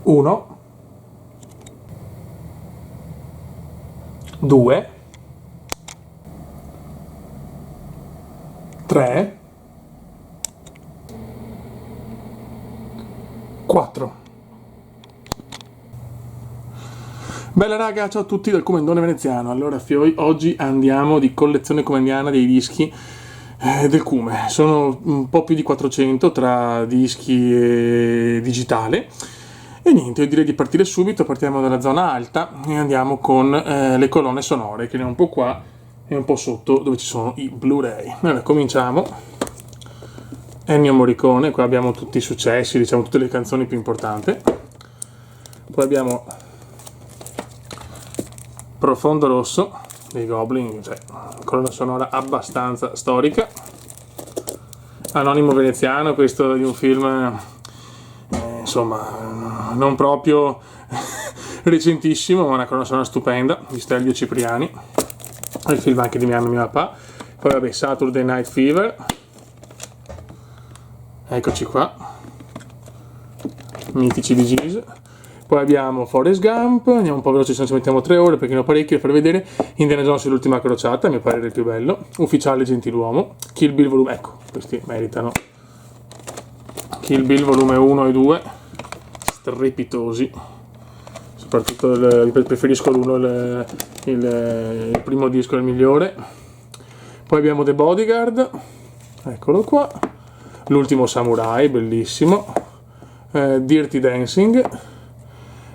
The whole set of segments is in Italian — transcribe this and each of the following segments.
1, 2, 3, 4. Bella raga, ciao a tutti dal Comendone Veneziano. Allora, oggi andiamo di collezione comendiana dei dischi del Cume. Sono un po' più di 400 tra dischi e digitale. E niente, io direi di partire subito. Partiamo dalla zona alta e andiamo con le colonne sonore, che ne ho un po' qua e un po' sotto dove ci sono i Blu-ray. Allora, cominciamo. Ennio Morricone, qua abbiamo tutti i successi, diciamo tutte le canzoni più importanti. Poi abbiamo Profondo Rosso dei Goblin, cioè colonna sonora abbastanza storica. Anonimo Veneziano, questo di un film insomma non proprio recentissimo, ma una colonna sonora stupenda di Stelvio Cipriani, il film anche di mia mamma e mio papà. Poi vabbè, Saturday Night Fever, eccoci qua, mitici Bee Gees. Poi abbiamo Forrest Gump, andiamo un po' veloci se non ci mettiamo 3 ore perché ne ho parecchio per vedere. Indiana Jones e l'ultima crociata, a mio parere il più bello. Ufficiale Gentiluomo, Kill Bill volume, ecco, questi meritano. Kill Bill volume 1 e 2, strepitosi. Soprattutto preferisco l'1, il primo disco è il migliore. Poi abbiamo The Bodyguard, eccolo qua. L'ultimo Samurai, bellissimo. Dirty Dancing.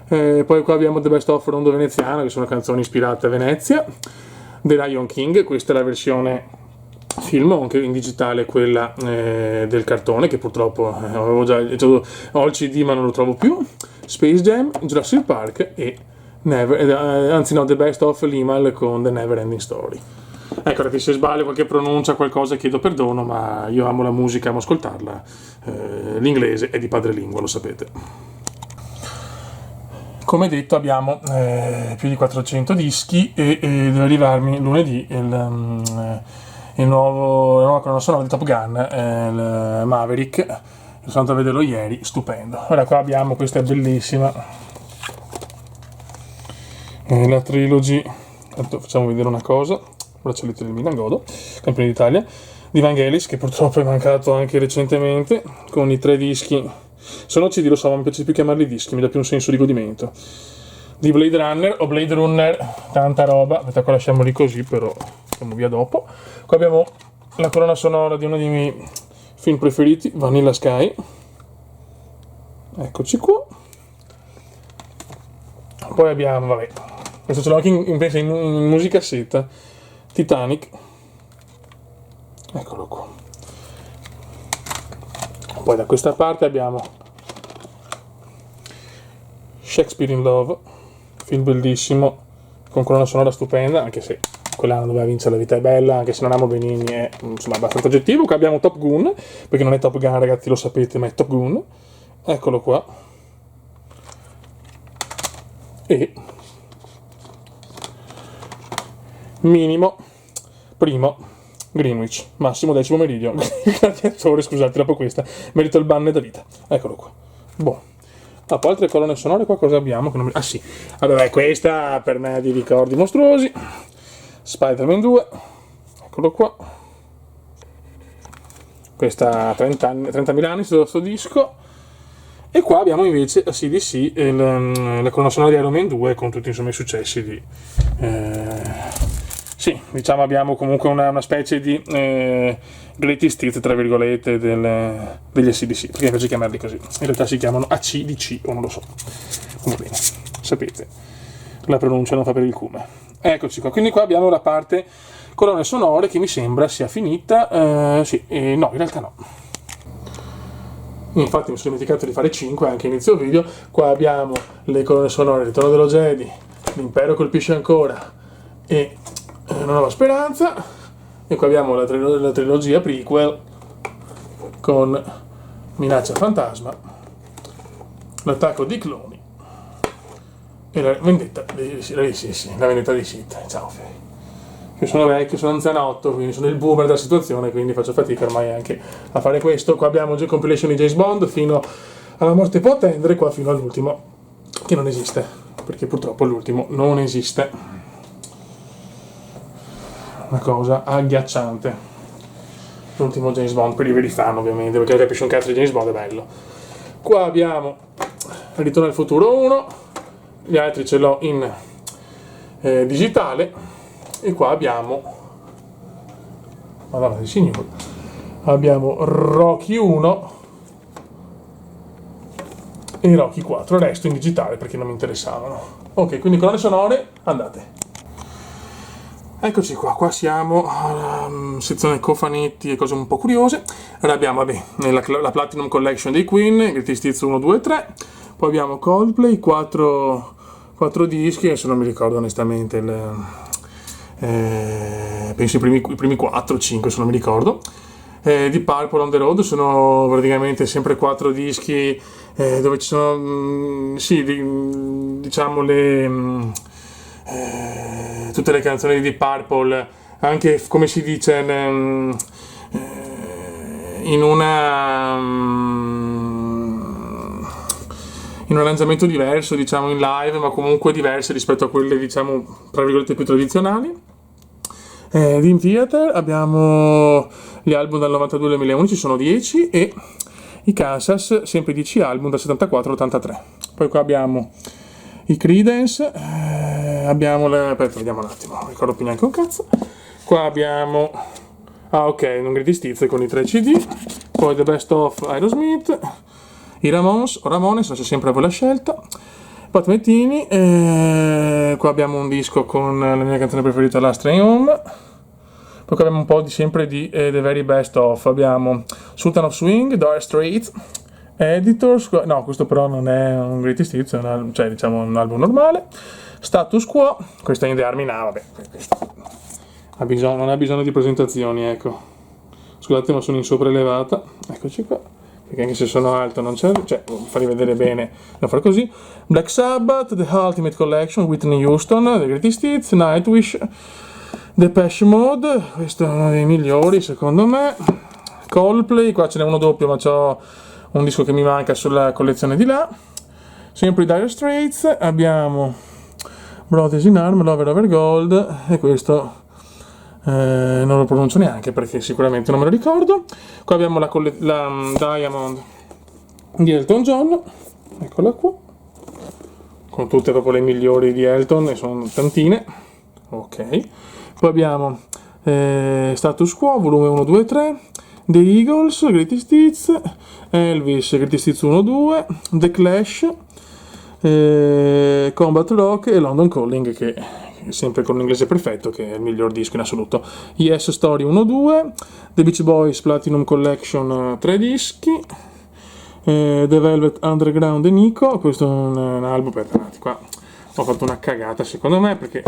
Poi qua abbiamo The Best of Rondo Veneziano, che sono canzoni ispirate a Venezia. The Lion King, questa è la versione film, anche in digitale quella del cartone, che purtroppo avevo già, ho il CD ma non lo trovo più. Space Jam, Jurassic Park e The Best of Limal con The Never Ending Story. Ecco, ragazzi, se sbaglio qualche pronuncia, qualcosa, chiedo perdono, ma io amo la musica, amo ascoltarla. L'inglese è di padrelingua, lo sapete. Come detto abbiamo più di 400 dischi e deve arrivarmi lunedì la nuova colonna sonora di Top Gun, il Maverick. Sono andato a vederlo ieri, stupendo. Ora qua abbiamo, questa è bellissima, la trilogy, facciamo vedere una cosa, braccialetti del Milan Godo, campione d'Italia, di Vangelis, che purtroppo è mancato anche recentemente, con i 3 dischi. Sono CD, lo so, ma mi piace più chiamarli dischi, mi dà più un senso di godimento. Di Blade Runner o Blade Runner, tanta roba. Aspetta, qua lasciamoli così, però andiamo via dopo. Qua abbiamo la colonna sonora di uno dei miei film preferiti, Vanilla Sky. Eccoci qua. Poi abbiamo, vabbè, questo ce l'ho anche in musicassetta, Titanic. Eccolo qua. Poi da questa parte abbiamo Shakespeare in Love, film bellissimo, con colonna sonora stupenda, anche se quell'anno doveva vincere La vita è bella, anche se non amo Benigni, è insomma abbastanza oggettivo. Qua abbiamo Top Gun, perché non è Top Gun ragazzi, lo sapete, ma è Top Gun. Eccolo qua. E minimo, primo, Greenwich, massimo 10° meridio, gladiatore, scusate, dopo questa merito il ban da vita. Eccolo qua. Boh. Ah, poi altre colonne sonore qua cosa abbiamo? Che non mi... Ah sì, allora questa per me ha dei ricordi mostruosi. Spider-Man 2, eccolo qua. Questa ha 30.000 anni sto disco. E qua abbiamo invece AC/DC, la colonna sonora di Iron Man 2 con tutti insomma i successi di... Sì, diciamo abbiamo comunque una specie di greatest hits, tra virgolette, degli AC/DC, perché mi piace chiamarli così. In realtà si chiamano ACDC, o non lo so. Va bene, sapete, la pronuncia non fa per il cume. Eccoci qua, quindi qua abbiamo la parte colonne sonore che mi sembra sia finita. Sì, no, in realtà no. Infatti mi sono dimenticato di fare 5 anche inizio video. Qua abbiamo le colonne sonore Ritorno dello Jedi, L'impero colpisce ancora e Una nuova speranza. E qua abbiamo la trilogia prequel con Minaccia fantasma, L'attacco dei cloni e la vendetta dei Sith. Ciao Fei. Io sono vecchio, sono anzianotto, quindi sono il boomer della situazione, quindi faccio fatica ormai anche a fare questo. Qua abbiamo compilation di James Bond fino alla morte può attendere, qua fino all'ultimo che non esiste, perché purtroppo l'ultimo non esiste. Una cosa agghiacciante. L'ultimo James Bond per i veri fan, ovviamente, perché non capisce un cazzo di James Bond, è bello. Qua abbiamo Ritorno al futuro 1, gli altri ce l'ho in digitale, e qua abbiamo, madonna del signore, abbiamo Rocky 1 e Rocky 4, il resto in digitale perché non mi interessavano. Ok, quindi colonne sonore, andate. Eccoci qua siamo alla sezione cofanetti e cose un po' curiose. Allora abbiamo, la Platinum Collection dei Queen, Greatest Hits 1, 2, 3. Poi abbiamo Coldplay, 4 dischi, adesso non mi ricordo onestamente, penso i primi 4, 5, se non mi ricordo. Di Purple on the Road sono praticamente sempre 4 dischi dove ci sono, diciamo tutte le canzoni di Deep Purple, anche come si dice in un arrangiamento diverso, diciamo in live, ma comunque diverse rispetto a quelle, diciamo, tra virgolette più tradizionali. Dream Theater abbiamo gli album dal 92 al 2011, sono 10, e i Kansas, sempre 10 album dal 74 all'83. Poi qua abbiamo i Creedence, aspetta, vediamo un attimo, non ricordo più neanche un cazzo. Qua abbiamo, non Greatest Hits con i 3 CD, poi The Best of Aerosmith, i Ramones, c'è sempre a voi la scelta, Pat Metheny, qua abbiamo un disco con la mia canzone preferita, Last Train Home. Poi abbiamo un po' sempre di The Very Best Of, abbiamo Sultan of Swing, Dire Straits, Editors, no, questo però non è un Greatest Hits, è diciamo un album normale. Status Quo, questa è In The Army Now, non ha bisogno di presentazioni, ecco. Scusate, ma sono in sopraelevata, eccoci qua, perché anche se sono alto non c'è, farli vedere bene, devo fare così. Black Sabbath, The Ultimate Collection, Whitney Houston, The Greatest Hits, Nightwish, Depeche Mode, questo è uno dei migliori secondo me. Coldplay, qua ce n'è uno doppio, ma c'ho un disco che mi manca sulla collezione di là. Sempre Dire Straits, abbiamo Brothers in Arms, Lover Over Gold, e questo non lo pronuncio neanche perché sicuramente non me lo ricordo. Qua abbiamo la Diamond di Elton John, eccola qua, con tutte proprio le migliori di Elton, e sono tantine. Ok, poi abbiamo Status Quo, volume 1, 2, 3, The Eagles, Greatest Hits, Elvis, Greatest Hits 1, 2, The Clash, Combat Rock e London Calling, che è sempre con l'inglese perfetto, che è il miglior disco in assoluto. Yes Story 1, 2, The Beach Boys Platinum Collection 3 dischi, The Velvet Underground e Nico, questo è un album, aspetta, qua ho fatto una cagata secondo me, perché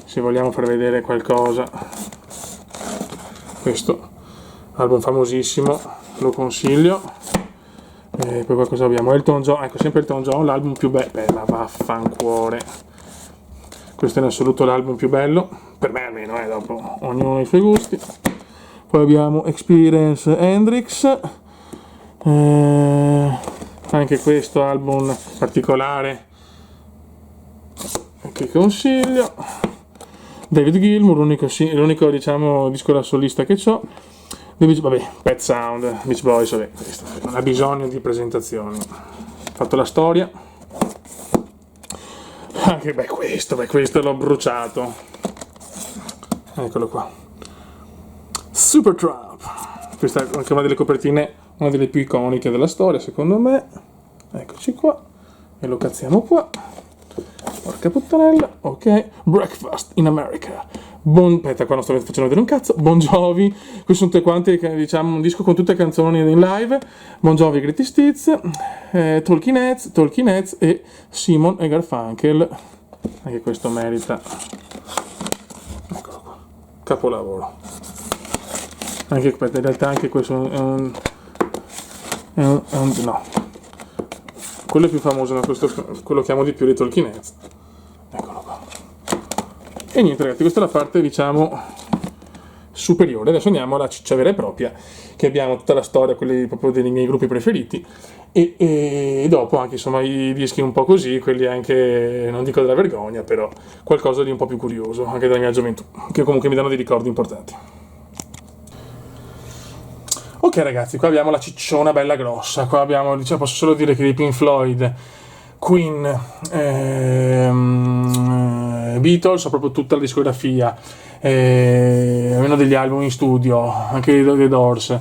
se vogliamo far vedere qualcosa, questo album famosissimo, lo consiglio. E poi qua cosa abbiamo? Elton John, ecco, sempre Elton John, l'album più bello, ma vaffancuore, questo è in assoluto l'album più bello, per me almeno, dopo ognuno ha i suoi gusti. Poi abbiamo Experience Hendrix, anche questo album particolare che consiglio. David Gilmour, l'unico diciamo disco da solista che ho. Pet Sound, Beach Boys, questo non ha bisogno di presentazioni. Ho fatto la storia. Anche questo l'ho bruciato. Eccolo qua. Supertramp. Questa è anche una delle copertine, una delle più iconiche della storia, secondo me. Eccoci qua. E lo cazziamo qua. Porca puttanella, ok. Breakfast in America. Aspetta, qua non sto facendo vedere un cazzo. Bon Jovi, questi sono tutte quante, diciamo, un disco con tutte canzoni in live. Bon Jovi, Greatest Hits, Talking Heads e Simon e Garfunkel. Anche questo merita. Eccolo qua. Capolavoro. Anche, in realtà anche questo è un no. Quello è più famoso, ma questo quello che amo di più, di Talking Heads. Eccolo qua. E niente ragazzi, questa è la parte, diciamo, superiore. Adesso andiamo alla ciccia vera e propria, che abbiamo tutta la storia, quelli proprio dei miei gruppi preferiti, e dopo anche insomma i dischi un po' così, quelli anche, non dico della vergogna, però qualcosa di un po' più curioso, anche della mia gioventù, che comunque mi danno dei ricordi importanti. Ok ragazzi, qua abbiamo la cicciona bella grossa, qua abbiamo, diciamo, posso solo dire che di Pink Floyd, Queen, Beatles, ho proprio tutta la discografia, almeno degli album in studio, anche dei Doors,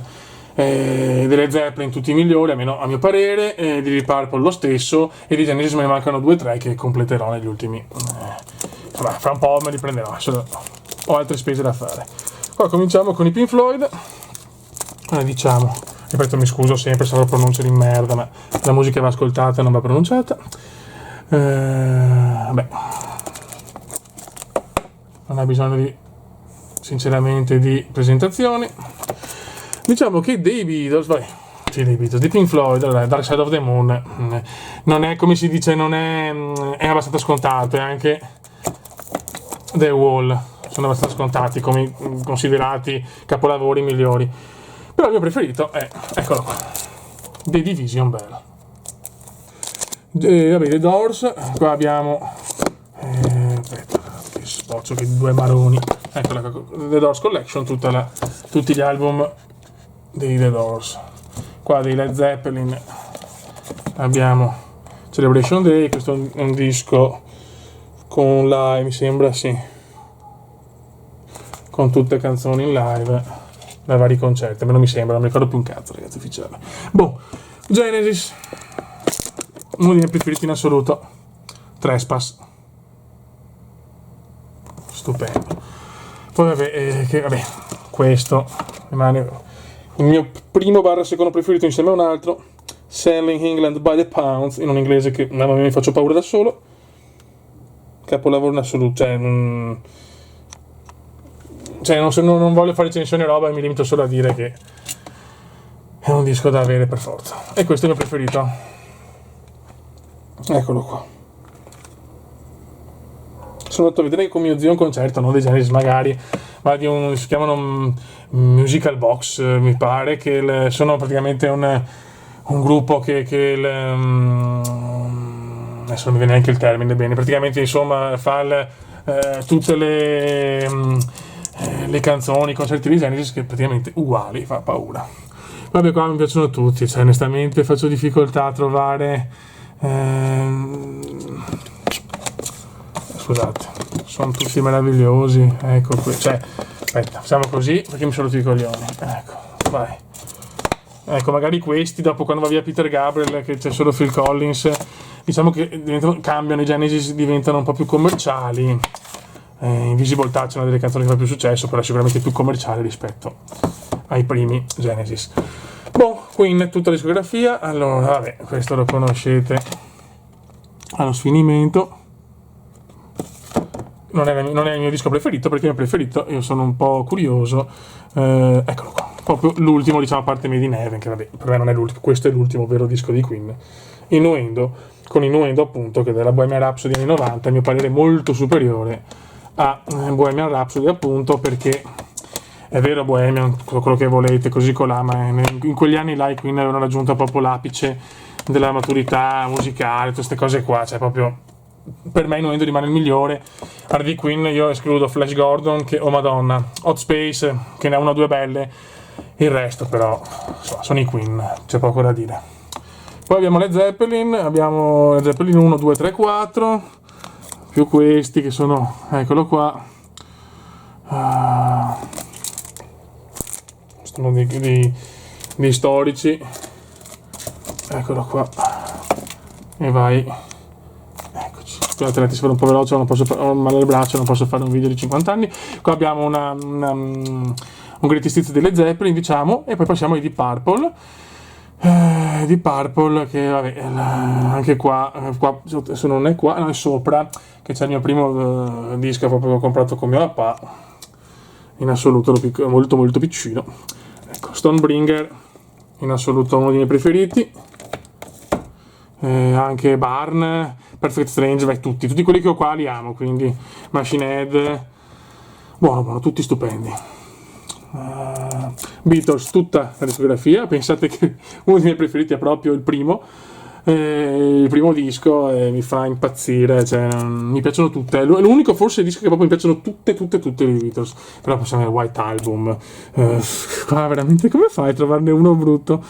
delle Zeppelin tutti i migliori, almeno a mio parere, di Deep Purple lo stesso, e di Genesis me ne mancano 2 o 3 che completerò negli ultimi, insomma, fra un po' me li prenderò, ho altre spese da fare. Qua cominciamo con i Pink Floyd. Diciamo, ripeto, mi scuso sempre se avrò pronunce di merda, ma la musica va ascoltata e non va pronunciata. Beh, non ha bisogno sinceramente di presentazioni. Diciamo che dei Beatles, di Pink Floyd, Dark Side of the Moon, non è, come si dice, è abbastanza scontato, e anche The Wall sono abbastanza scontati, come considerati capolavori migliori. Però il mio preferito è, eccolo qua, The Division Bell. The Doors, qua abbiamo, aspetta, che spoccio, che 2 maroni, eccola qua, The Doors Collection, tutti gli album dei The Doors. Qua dei Led Zeppelin abbiamo Celebration Day, questo è un disco con live, mi sembra, sì, con tutte canzoni in live da vari concerti, a me non mi sembra, non mi ricordo più un cazzo, ragazzi, ufficiale. Boh, Genesis, uno dei miei preferiti in assoluto, Trespass, stupendo. Poi vabbè, questo rimane il mio primo / secondo preferito insieme a un altro, Selling England by the Pounds, in un inglese che mamma mia mi faccio paura da solo, capolavoro in assoluto, non voglio fare recensioni e roba, e mi limito solo a dire che è un disco da avere per forza. E questo è il mio preferito. Eccolo qua. Sono andato a vedere con mio zio un concerto, non dei Genesis magari, ma si chiamano Musical Box, mi pare, che sono praticamente un gruppo che adesso non mi viene neanche il termine bene, praticamente insomma fa tutte le canzoni, i concerti di Genesis, che praticamente uguali, fa paura. Vabbè, qua mi piacciono tutti, onestamente faccio difficoltà a trovare, scusate, sono tutti meravigliosi, ecco qui, aspetta, facciamo così perché mi sono tutti i coglioni, ecco, vai. Ecco, magari questi, dopo quando va via Peter Gabriel, che c'è solo Phil Collins, diciamo che cambiano, i Genesis diventano un po' più commerciali. Invisible Touch è una delle canzoni che fa più successo, però è sicuramente più commerciale rispetto ai primi Genesis. Boh, Queen, tutta la discografia. Allora, vabbè, questo lo conoscete allo sfinimento. Non è il mio disco preferito, perché il mio preferito, io sono un po' curioso, eccolo qua, proprio l'ultimo, diciamo, a parte Made in Heaven, che vabbè, per me non è l'ultimo, questo è l'ultimo vero disco di Queen, con Innuendo appunto, che della Bohemian Rhapsody anni 90, a mio parere molto superiore a Bohemian Rhapsody, appunto perché è vero, Bohemian, quello che volete, così colà, ma in quegli anni là i Queen avevano raggiunto proprio l'apice della maturità musicale, tutte queste cose qua, cioè proprio, per me Innuendo rimane il migliore. Hardy Queen io escludo Flash Gordon, che, oh madonna, Hot Space, che ne ha una o due belle, il resto però insomma, sono i Queen, c'è poco da dire. Poi abbiamo Led Zeppelin 1, 2, 3, 4, più questi che sono, eccolo qua, sono dei storici, eccolo qua, e vai, eccoci. Scusate, se vado un po' veloce, ho male al braccio, non posso fare un video di 50 anni. Qua abbiamo un greatest hits delle Zeppelin, diciamo, e poi passiamo ai Deep Purple. Deep Purple, che vabbè, anche qua se non è qua, no, è sopra, che c'è il mio primo disco proprio che ho comprato con mio papà, in assoluto molto molto piccino, ecco, Stonebringer, in assoluto uno dei miei preferiti, anche Barn, Perfect Strange, beh, tutti quelli che ho qua li amo, quindi Machine Head, buono, tutti stupendi. Beatles, tutta la discografia. Pensate che uno dei miei preferiti è proprio il primo disco, mi fa impazzire, cioè, mi piacciono tutte. È l'unico forse disco che proprio mi piacciono tutte i Beatles. Però possiamo avere White Album, qua veramente come fai a trovarne uno brutto?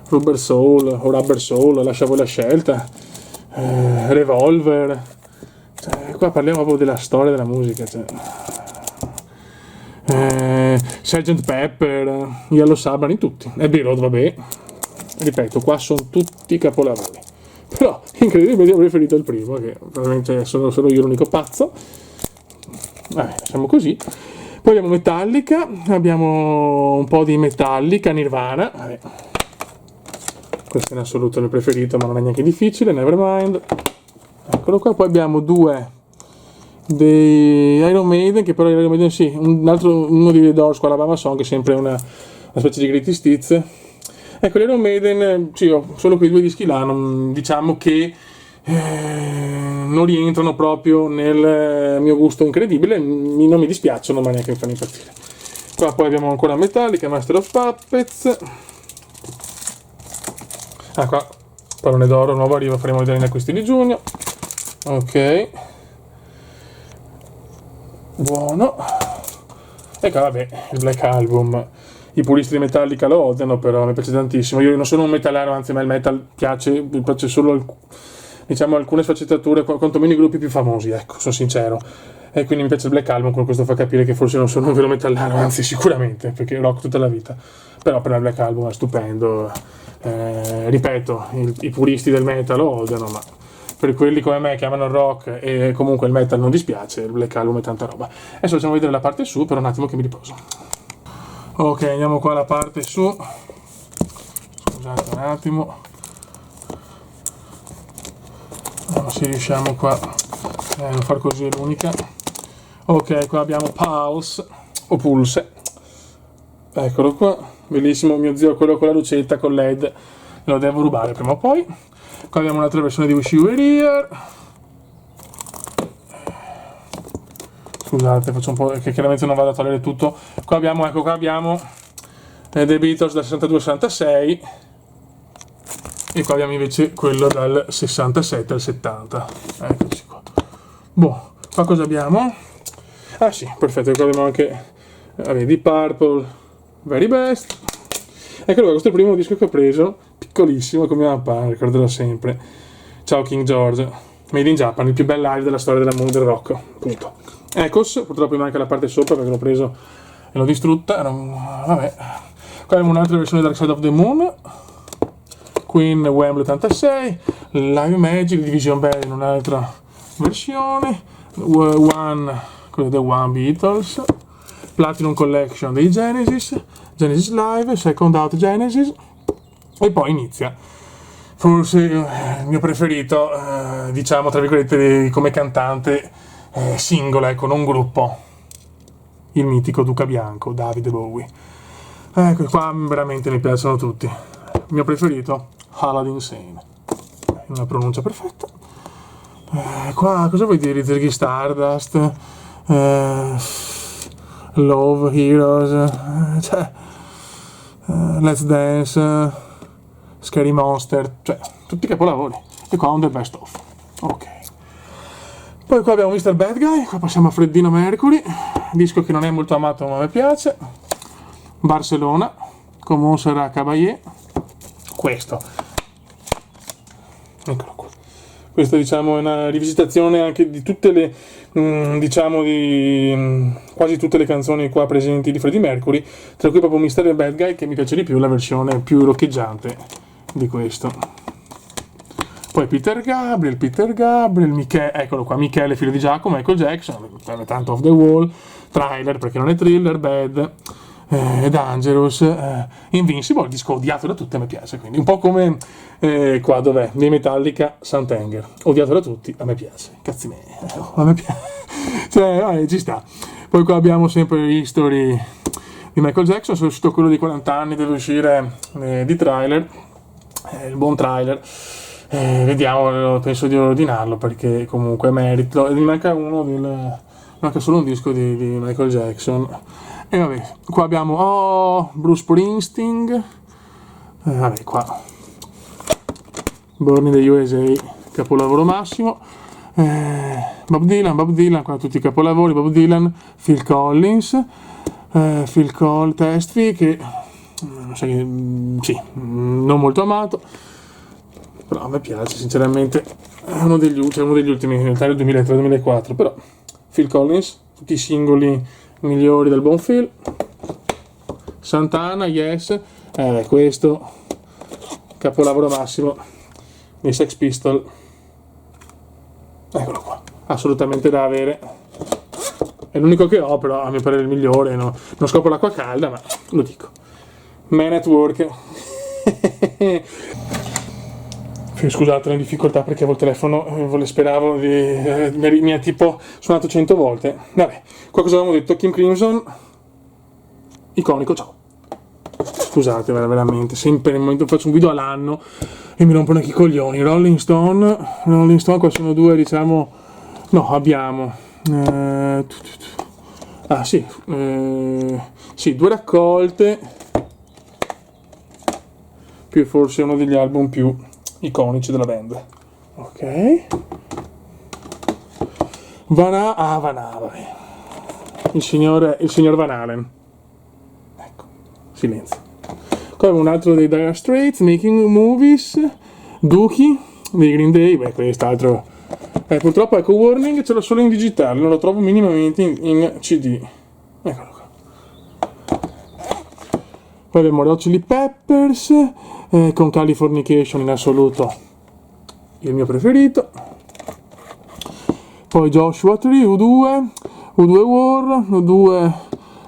Rubber Soul o Rubber Soul, lascia voi la scelta. Revolver, cioè, qua parliamo proprio della storia della musica, cioè. Sgt. Pepper, Yellow Submarine, tutti. Abbey Road, vabbè, ripeto, qua sono tutti capolavori. Però incredibilmente ho preferito il primo, che veramente sono solo io l'unico pazzo. Vabbè, lasciamo così. Poi abbiamo Metallica, abbiamo un po' di Metallica, Nirvana, vabbè. Questo è in assoluto il mio preferito, ma non è neanche difficile, Nevermind. Eccolo qua. Poi abbiamo due dei Iron Maiden, che però Iron Maiden sì, uno di Doors, qua Alabama Song, che è sempre una specie di greatest hits. Ecco, l'Iron Maiden, sì, ho solo quei due dischi là, diciamo che non rientrano proprio nel mio gusto incredibile, non mi dispiacciono, ma neanche mi fanno impazzire. Qua poi abbiamo ancora Metallica, Master of Puppets. Qua Pallone d'Oro, nuovo arrivo, faremo vedere in acquisti di giugno. Ok, buono. Ecco, vabbè, il Black Album. I puristi di Metallica lo odiano, però mi piace tantissimo. Io non sono un metallaro, anzi a me il metal mi piace solo diciamo alcune sfaccettature, quantomeno i gruppi più famosi, ecco, sono sincero. E quindi mi piace il Black Album, con questo fa capire che forse non sono un vero metallaro, anzi sicuramente, perché rock tutta la vita. Però per il Black Album è stupendo. Ripeto, i puristi del metal lo odiano, ma per quelli come me che amano il rock e comunque il metal non dispiace, il Black Album è tanta roba. Adesso facciamo vedere la parte su, per un attimo che mi riposo. Ok, andiamo qua alla parte su. Scusate un attimo. Vediamo se riusciamo qua. Non far così, è l'unica. Ok, qua abbiamo Pulse o Pulse. Eccolo qua. Bellissimo, mio zio, quello con la lucetta con LED. Lo devo rubare prima o poi. Qua abbiamo un'altra versione di Wish You Were Here. Scusate, faccio un po' che chiaramente non vado a togliere tutto. Qua abbiamo, ecco, qua abbiamo The Beatles dal 62-66 e qua abbiamo invece quello dal 67 al 70. Eccoci qua. Boh, qua cosa abbiamo? Ah sì, perfetto, qua abbiamo anche Deep Purple, Very Best. Ecco, questo è il primo disco che ho preso, piccolissimo come mappa, ricorderò sempre. Ciao King George, Made in Japan, il più bel live della storia del rock, punto. Echoes, purtroppo mi manca la parte sopra perché l'ho preso e l'ho distrutta, vabbè. Qua abbiamo un'altra versione Dark Side of the Moon, Queen Wembley 86, Live Magic, Division Bell in un'altra versione, One, quello dei One Beatles, Platinum Collection dei Genesis, Genesis Live, Second Out Genesis, e poi inizia forse il mio preferito, diciamo tra virgolette, come cantante singolo, ecco, non gruppo, il mitico Duca Bianco, David Bowie. Ecco, qua veramente mi piacciono tutti. Il mio preferito, Aladdin Sane, una pronuncia perfetta. Qua cosa vuoi dire? Ziggy Stardust, Love, Heroes, Let's Dance, Scary Monster, cioè tutti capolavori. E qua un The Best Of. Ok. Poi qua abbiamo Mr. Bad Guy, qua passiamo a Freddino Mercury, disco che non è molto amato ma mi piace. Barcellona, con Montserrat Caballé. Questo. Eccolo qua. Questa diciamo è una rivisitazione anche di tutte le, diciamo di quasi tutte le canzoni qua presenti di Freddie Mercury, tra cui proprio Mr. Bad Guy, che mi piace di più, la versione più roccheggiante di questo. Poi Peter Gabriel, eccolo qua, Michele, figlio di Giacomo, Michael Jackson, tanto Off the Wall, Trailer, perché non è Thriller, Bad, Dangerous, Invincible, il disco odiato da tutti, a me piace, quindi un po' come qua dov'è, dei Metallica, Sant'Anger, odiato da tutti, a me piace, cazzi me, a me piace, cioè ci sta. Poi qua abbiamo sempre History di Michael Jackson, sono uscito quello di 40 anni, deve uscire di Trailer, il buon Trailer. Vediamo, penso di ordinarlo perché comunque merito. Mi manca uno manca solo un disco di Michael Jackson. E vabbè, qua abbiamo Bruce Springsteen, vabbè qua Born in the USA, capolavoro massimo, Bob Dylan, qua tutti i capolavori, Bob Dylan, Phil Collins, Testfi, che sì, non molto amato, però a me piace sinceramente, è uno degli ultimi, in realtà del 2003-2004, però Phil Collins, tutti i singoli migliori del buon Phil. Santana, Yes, questo capolavoro massimo dei Sex Pistols, eccolo qua, assolutamente da avere, è l'unico che ho, però a mio parere il migliore, no? Non scopro l'acqua calda, ma lo dico. Man at Work. Scusate la difficoltà perché avevo il telefono, speravo mi ha tipo suonato 100 volte. Vabbè, qua cosa avevamo detto? King Crimson, iconico, ciao. Scusate, veramente, sempre nel momento faccio un video all'anno e mi rompono anche i coglioni. Rolling Stone, qua sono due, diciamo, no, abbiamo, sì, due raccolte, più forse uno degli album più iconici della band. Ok. vabbè. Il signor Van Halen. Ecco, silenzio. Qua avevo un altro dei Dire Straits, Making Movies, Dookie dei Green Day, beh quest'altro. Purtroppo ecco Warning ce l'ho solo in digitale, non lo trovo minimamente in CD. Eccolo qua. Poi abbiamo Red Hot Chili Peppers, con Californication in assoluto il mio preferito. Poi Joshua Tree, U2 War,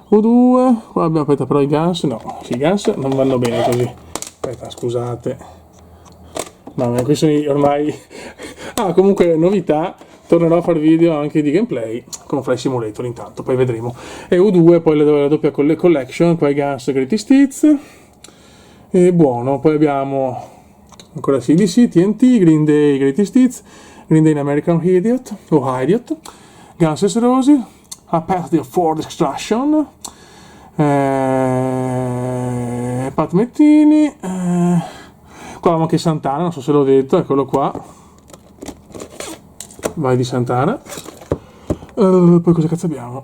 U2, qua abbiamo, aspetta, però i Guns, no, sì, i Guns non vanno bene così, aspetta, scusate, ma questi ormai, comunque novità, tornerò a fare video anche di gameplay con Flight Simulator intanto, poi vedremo, e U2, poi la doppia collection, qua i Guns Greatest Hits, e buono, poi abbiamo ancora CDC, TNT, Green Day Greatest Hits, Green Day in American Idiot, Guns N' Roses, A Path for Destruction, Pat Metheny, qua abbiamo anche Santana, non so se l'ho detto, eccolo qua, vai di Santana. Poi cosa cazzo abbiamo?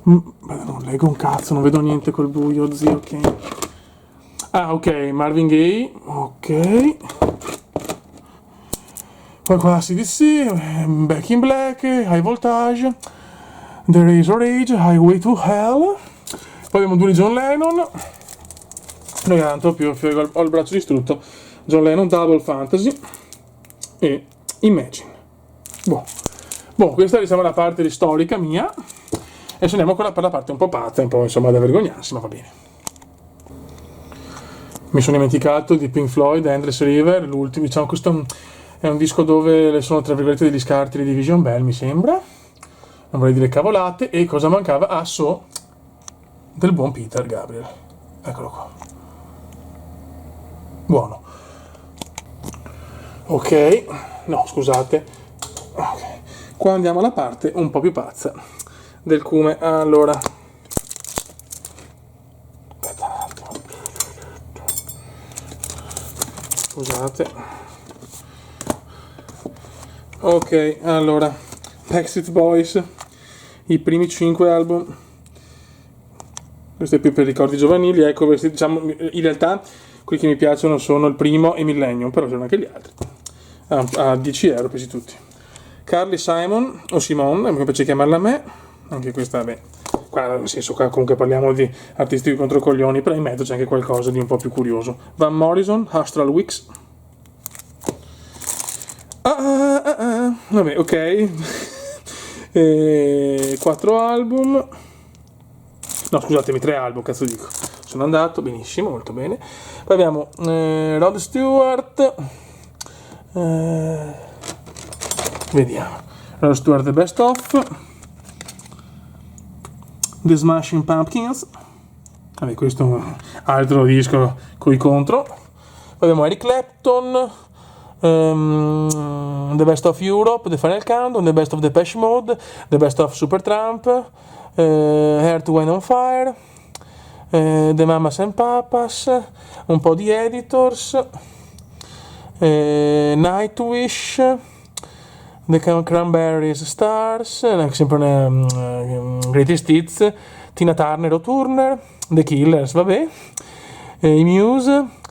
Non leggo un cazzo, non vedo niente col buio, zio, ok. Ok, Marvin Gaye, ok. Poi qua CDC, Back in Black, High Voltage, The Razor Age, Highway to Hell. Poi abbiamo due di John Lennon. Noi tanto più ho il braccio distrutto. John Lennon, Double Fantasy e Imagine. Boh, questa diciamo la parte storica mia. E se andiamo per la parte un po' pazza, un po' insomma da vergognarsi, ma va bene. Mi sono dimenticato di Pink Floyd, Endless River, l'ultimo, diciamo questo è un disco dove sono tra virgolette degli scarti di Division Bell, mi sembra. Non vorrei dire cavolate. E cosa mancava? Del buon Peter Gabriel. Eccolo qua. Buono. Ok. No, scusate. Ok. Qua andiamo alla parte un po' più pazza del cume. Allora. Aspetta un attimo. Scusate. Ok, allora, Backstreet Boys, i primi 5 album, questo è più per ricordi giovanili, ecco, questi, diciamo, in realtà quelli che mi piacciono sono il primo e Millennium, però sono anche gli altri, a 10 euro presi tutti. Carly Simon, o Simone, come piace chiamarla a me, anche questa, beh, qua nel senso qua comunque parliamo di artisti contro coglioni, però in mezzo c'è anche qualcosa di un po' più curioso. Van Morrison, Astral Weeks. Vabbè, ok. 4 album. No, scusatemi, 3 album, cazzo dico. Sono andato, benissimo, molto bene. Poi abbiamo Rod Stewart. Vediamo. Rod Stewart The Best Of. The Smashing Pumpkins. Vabbè, questo è un altro disco coi contro. Poi abbiamo Eric Clapton. The Best of Europe, The Final Countdown, The Best of Depeche Mode, The Best of Supertramp, Earth, Wind on Fire, The Mamas and Papas, un po' di Editors, Nightwish, The Cranberries, Stars, sempre Greatest Hits, Tina Turner o Turner, The Killers, vabbè, i Muse,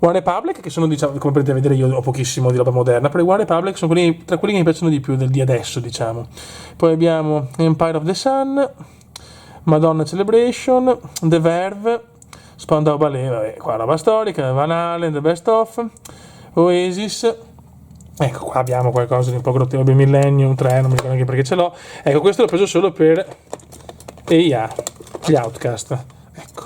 One Republic, che sono, diciamo, come potete vedere io ho pochissimo di roba moderna, però i One Republic sono quelli, tra quelli che mi piacciono di più di adesso, diciamo. Poi abbiamo Empire of the Sun, Madonna Celebration, The Verve, Spandau Ballet, vabbè, qua roba storica, Van Halen, The Best Of, Oasis. Ecco, qua abbiamo qualcosa di un po' grottesco, Millennium 3, non mi ricordo neanche perché ce l'ho. Ecco, questo l'ho preso solo per gli Outcast. Ecco,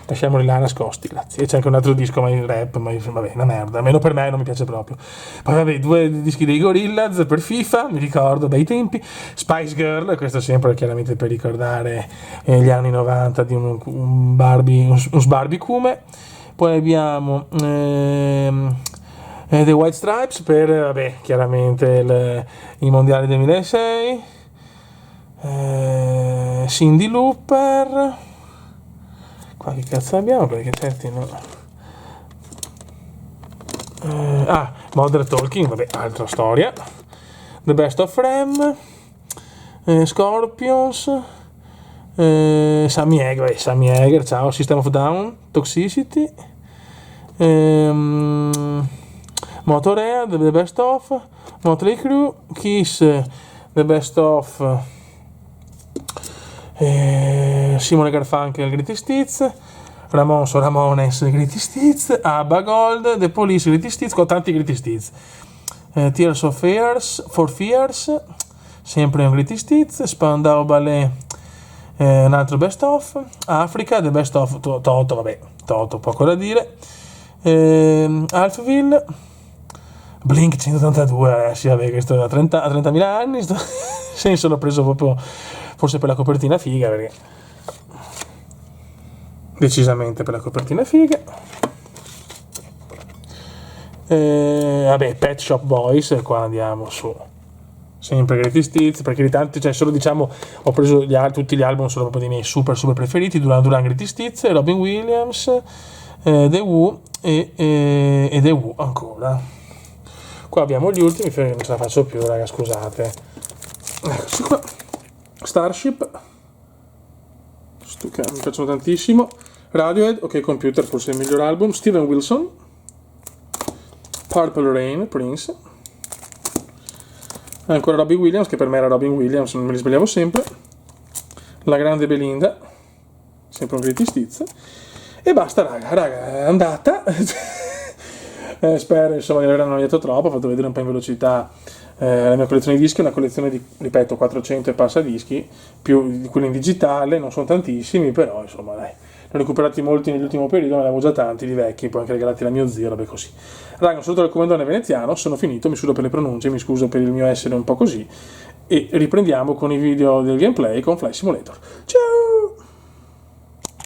lasciamoli là nascosti, grazie. E c'è anche un altro disco, ma il rap, ma vabbè, una merda, almeno per me non mi piace proprio. Poi vabbè, 2 dischi dei Gorillaz per FIFA, mi ricordo, bei tempi. Spice Girl, questo sempre chiaramente per ricordare gli anni 90 di un sbarbicume. Poi abbiamo The White Stripes per, vabbè, chiaramente i mondiali 2006, Cyndi Lauper, qua che cazzo abbiamo, perché certi no. Modern Talking, vabbè, altra storia, The Best of Rem, Scorpions, Sammy Hagar, ciao, System of a Down, Toxicity, Motorhead, The Best Of, Motley Crue, Kiss, The Best Of, Simone Garfunkel, Greatest Hits, Ramones, Greatest Hits, ABBA Gold, The Police, Greatest Hits, con tanti Greatest Hits, Tears of Fears, For Fears, sempre un Greatest Hits, Spandau Ballet, un altro Best Of, Africa, The Best Of, Toto, vabbè, Toto, poco da dire, Alphaville, Blink 182, sì, vabbè, questo a 30.000 anni, senso l'ho preso proprio forse per la copertina figa, perché decisamente per la copertina figa. Vabbè, Pet Shop Boys, qua andiamo su sempre Greatest Hits, perché di tanti, cioè solo diciamo ho preso tutti gli album, sono proprio dei miei super preferiti, Duran Duran, Greatest Hits, Robin Williams, The Who e The Who ancora. Qua abbiamo gli ultimi, non ce la faccio più, raga, scusate. Eccoci qua. Starship, che mi piacciono tantissimo. Radiohead, OK Computer, forse il miglior album. Steven Wilson, Purple Rain, Prince. Ancora Robin Williams, che per me era Robin Williams, non me li sbagliavo sempre. La grande Belinda, sempre un Greatest Hits. E basta, raga, è andata. Spero insomma di aver annoiato troppo, ho fatto vedere un po' in velocità la mia collezione di dischi, una collezione di, ripeto, 400 e passa dischi, più di quelli in digitale, non sono tantissimi, però insomma dai, ne ho recuperati molti nell'ultimo periodo, ne avevo già tanti di vecchi, poi anche regalati da mio zio, robe così. Raga, un saluto dal comandante veneziano, sono finito, mi scuso per le pronunce, mi scuso per il mio essere un po' così, e riprendiamo con i video del gameplay con Flight Simulator. Ciao!